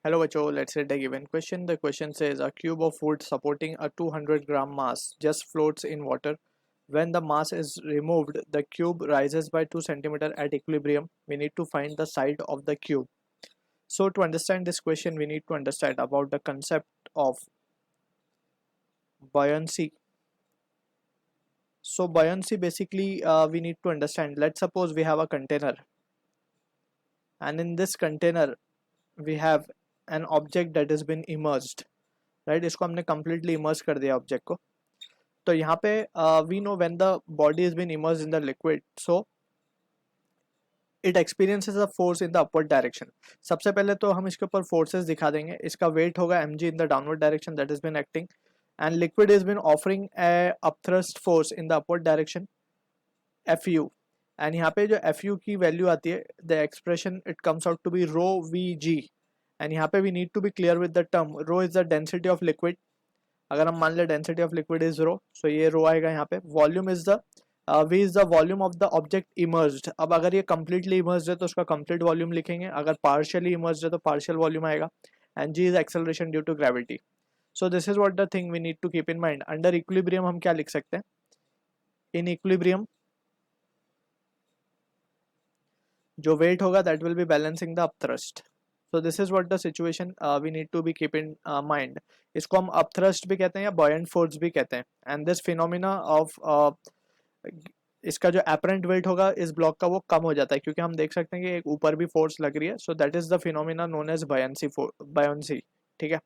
Hello बच्चों, let's read the given question. The question says a cube of wood supporting a 200-gram mass just floats in water. When the mass is removed, the cube rises by 2 centimeter at equilibrium. We need to find the side of the cube. So to understand this question, we need to understand about the concept of buoyancy. So buoyancy basically we need to understand. Let's suppose we have a container, and in this container we have an object that has been immersed. Right इसको हमने completely immerse कर दिया object को. तो यहाँ पे we know when the body is been immerse in the liquid, so it experiences a force in the upward direction. सबसे पहले तो हम इसके ऊपर फोर्सेस दिखा देंगे. इसका वेट होगा mg in the downward direction that is been acting, and liquid is been offering a upthrust force in the upward direction fu. And यहाँ पे जो fu की वैल्यू आती है, the expression it comes out to be rho V g. And यहाँ पे we need to be clear with the term rho is the density of liquid. अगर हम मान ले डेंसिटी ऑफ लिक्विड इज रो, सो ये रो आएगा यहाँ पे. Volume is the v is the volume of the object immersed. अब अगर ये कंप्लीटली इमर्स्ड है तो उसका कंप्लीट वॉल्यूम लिखेंगे, अगर पार्शियली इमर्स्ड है तो पार्शियल वॉल्यूम आएगा. And g is acceleration due to gravity. So this is what the thing we need to keep in mind. Under equilibrium हम क्या लिख सकते हैं? इन इक्विलिब्रियम जो वेट होगा that will be balancing the upthrust. So this is what the situation we need to be keep in mind. इसको हम upthrust भी कहते हैं या buoyant force भी कहते हैं. And this phenomena of इसका जो apparent weight होगा इस ब्लॉक का वो कम हो जाता है, क्योंकि हम देख सकते हैं कि एक ऊपर भी फोर्स लग रही है. So that is the phenomena known as buoyancy. ठीक है.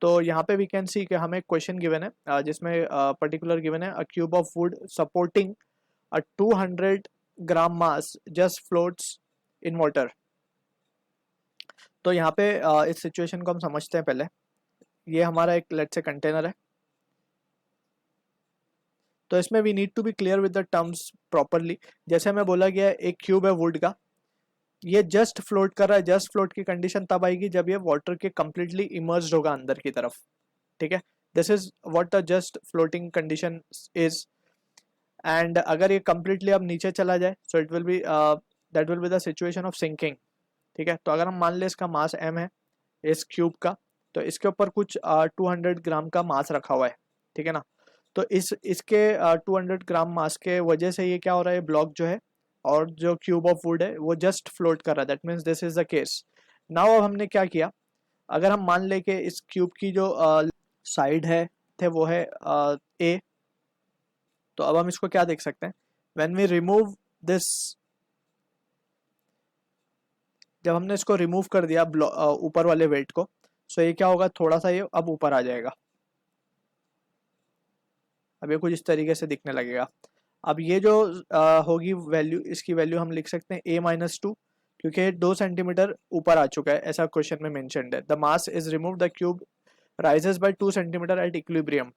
तो यहाँ पे we can see कि हमें क्वेश्चन गिवन है जिसमें पर्टिकुलर गिवन है a cube of wood supporting a 200-gram mass just floats in water. तो यहाँ पे इस सिचुएशन को हम समझते हैं. पहले ये हमारा एक लेट्स से कंटेनर है, तो इसमें we need to be clear with the terms properly. जैसे हमें बोला गया एक क्यूब है वुड का, ये जस्ट फ्लोट कर रहा है. जस्ट फ्लोट की कंडीशन तब आएगी जब ये वाटर के कंप्लीटली इमर्स्ड होगा अंदर की तरफ. ठीक है, this is what the just floating condition is. And अगर ये कंप्लीटली अब नीचे चला जाए, so it will be that will be the situation of sinking. ठीक है, तो अगर हम मान ले इसका मास m है इस क्यूब का, तो इसके ऊपर कुछ 200 ग्राम का मास रखा हुआ है. ठीक है ना. तो इसके 200 ग्राम मास के वजह से ये क्या हो रहा है, ब्लॉक जो है और जो क्यूब ऑफ वुड है वो जस्ट फ्लोट कर रहा है. That means this is the case. Now अब हमने क्या किया, अगर हम मान ले कि इस क्यूब की जो साइड है थे वो है a, तो अब हम इसको क्या देख सकते हैं, व्हेन वी रिमूव दिस, जब हमने इसको रिमूव कर दिया ऊपर वाले वेट को, सो ये क्या होगा, थोड़ा सा ये अब ऊपर आ जाएगा. अब ये कुछ इस तरीके से दिखने लगेगा. अब ये जो होगी वैल्यू, इसकी वैल्यू हम लिख सकते हैं a-2, क्योंकि 2 सेंटीमीटर ऊपर आ चुका है, ऐसा क्वेश्चन में मेंशन्ड है. The mass is remove, the cube rises by 2 centimetre at equilibrium.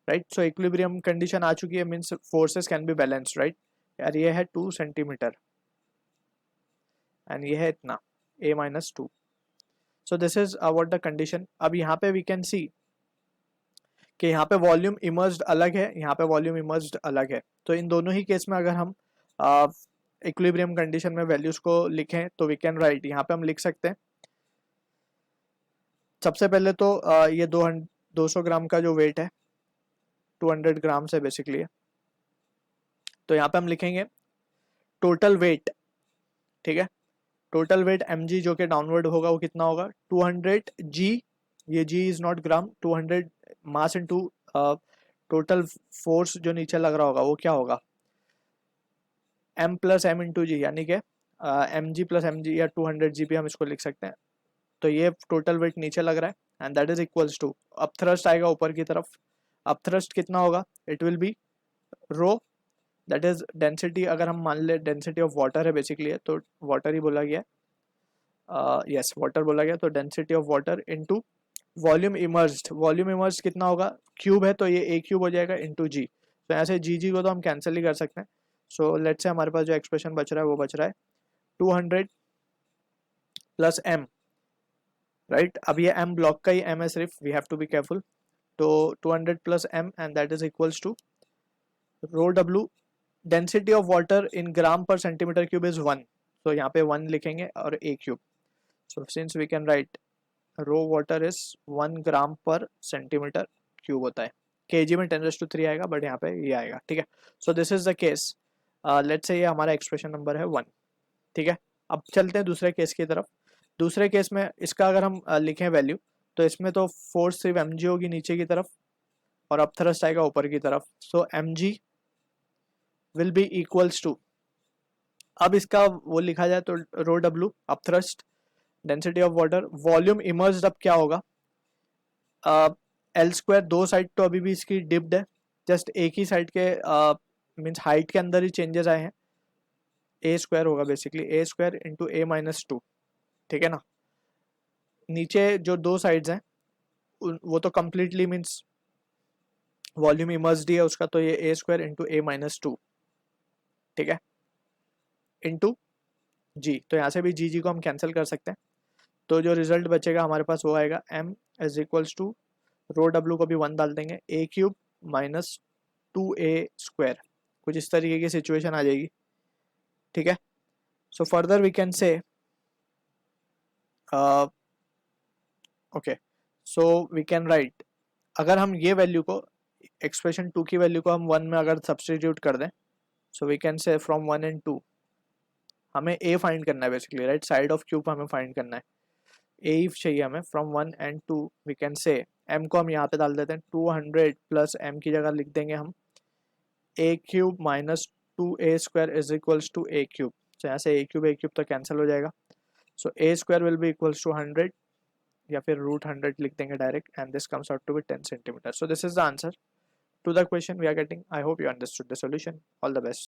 Right, so equilibrium condition आ चुकी है, means forces can be balanced. Right यार, ये है 2 सेंटीमीटर एंड ये है इतना a-2. So this is what the condition. अब यहाँ पे वी कैन सी कि यहाँ पे वॉल्यूम इमर्स्ड अलग है, यहाँ पे वॉल्यूम इमर्स्ड अलग है. तो इन दोनों ही केस में अगर हम इक्विलिब्रियम कंडीशन में वैल्यूज को लिखें तो वी कैन राइट. यहाँ पे हम लिख सकते हैं सबसे पहले तो ये 200 ग्राम का जो वेट है 200 ग्राम से बेसिकली है, तो यहाँ पे हम लिखेंगे टोटल वेट. ठीक है, टोटल वेट mg जो कि डाउनवर्ड होगा वो कितना होगा, 200 g. ये g is not gram, 200 mass into total force जो नीचे लग रहा होगा वो क्या होगा, m प्लस m इंटू जी, यानी कि mg प्लस mg या 200 g भी हम इसको लिख सकते हैं. तो ये टोटल वेट नीचे लग रहा है and that is equals to, अब थ्रस्ट आएगा ऊपर की तरफ. अब थ्रस्ट कितना होगा, it will be rho, that is density. अगर हम मान ले डेंसिटी ऑफ वाटर है बेसिकली है, तो वाटर ही बोला गया, यस वाटर बोला गया. तो density of water into volume immersed. Volume immersed कितना होगा, क्यूब है तो ये a क्यूब हो जाएगा इनटू g. तो यहाँ से जी को तो हम कैंसिल ही कर सकते हैं. सो लेट्स से हमारे पास जो एक्सप्रेशन बच रहा है वो बच रहा है 200 प्लस m. राइट, अब ये m ब्लॉक का ही m है सिर्फ, we have to be careful. तो 200 plus m and that is equals to rho w. Density of water in gram per centimetre cube is 1, तो यहाँ पे 1 लिखेंगे और a cube. So since we can write rho water is 1 gram per centimetre cube होता है, KG में 10⁻³ आएगा, but यहाँ पे ये आएगा, ठीक है। सो this is the case, let's say ये हमारा एक्सप्रेशन नंबर है 1, ठीक है। अब चलते हैं दूसरे केस की तरफ। दूसरे केस में इसका अगर हम लिखें वैल्यू, तो इसमें तो फोर्स सिर्फ mg होगी नीचे की तरफ और अब थ्रस्ट आएगा ऊपर की तरफ। So mg will be equals to, अब इसका वो लिखा जाए तो रो डब्ल्यू अब thrust, density of water, volume immersed अब क्या होगा, L², दो साइड तो अभी भी इसकी डिप्ड है, जस्ट एक ही साइड के मीन्स हाइट के अंदर ही चेंजेस आए हैं, A² होगा बेसिकली, A² इंटू A-2, ठीक है ना। नीचे जो दो साइड्स हैं वो तो कंप्लीटली मीन्स वॉल्यूम इमर्ज्ड ही है उसका, तो ये A² इंटू A-2, ठीक है, इंटू जी, तो यहाँ से भी जी को हम कैंसिल कर सकते हैं, तो जो रिजल्ट बचेगा हमारे पास वो आएगा m is equals to, rho डब्ल्यू को भी 1 डाल देंगे, A³ माइनस 2A², कुछ इस तरीके की सिचुएशन आ जाएगी, ठीक है। So further we can say okay, so we can write, अगर हम ये वैल्यू को एक्सप्रेशन 2 की वैल्यू को हम 1 में अगर सब्सटीट्यूट कर दें, so we can say from 1 and 2 हमें a फाइंड करना है basically, right, side of cube हमें फाइंड करना है, a ही चाहिए हमें। From 1 and 2 we can say m को हम यहाँ पे डाल देते हैं, 200 प्लस m की जगह लिख देंगे हम A³ minus 2A² is equals to A³, तो यहाँ से A³ तो कैंसिल हो जाएगा, so A² will be equals to 100 या फिर √100 लिख देंगे direct, and this comes out to be 10 centimetre. So this is the answer to the question we are getting. I hope you understood the solution. All the best.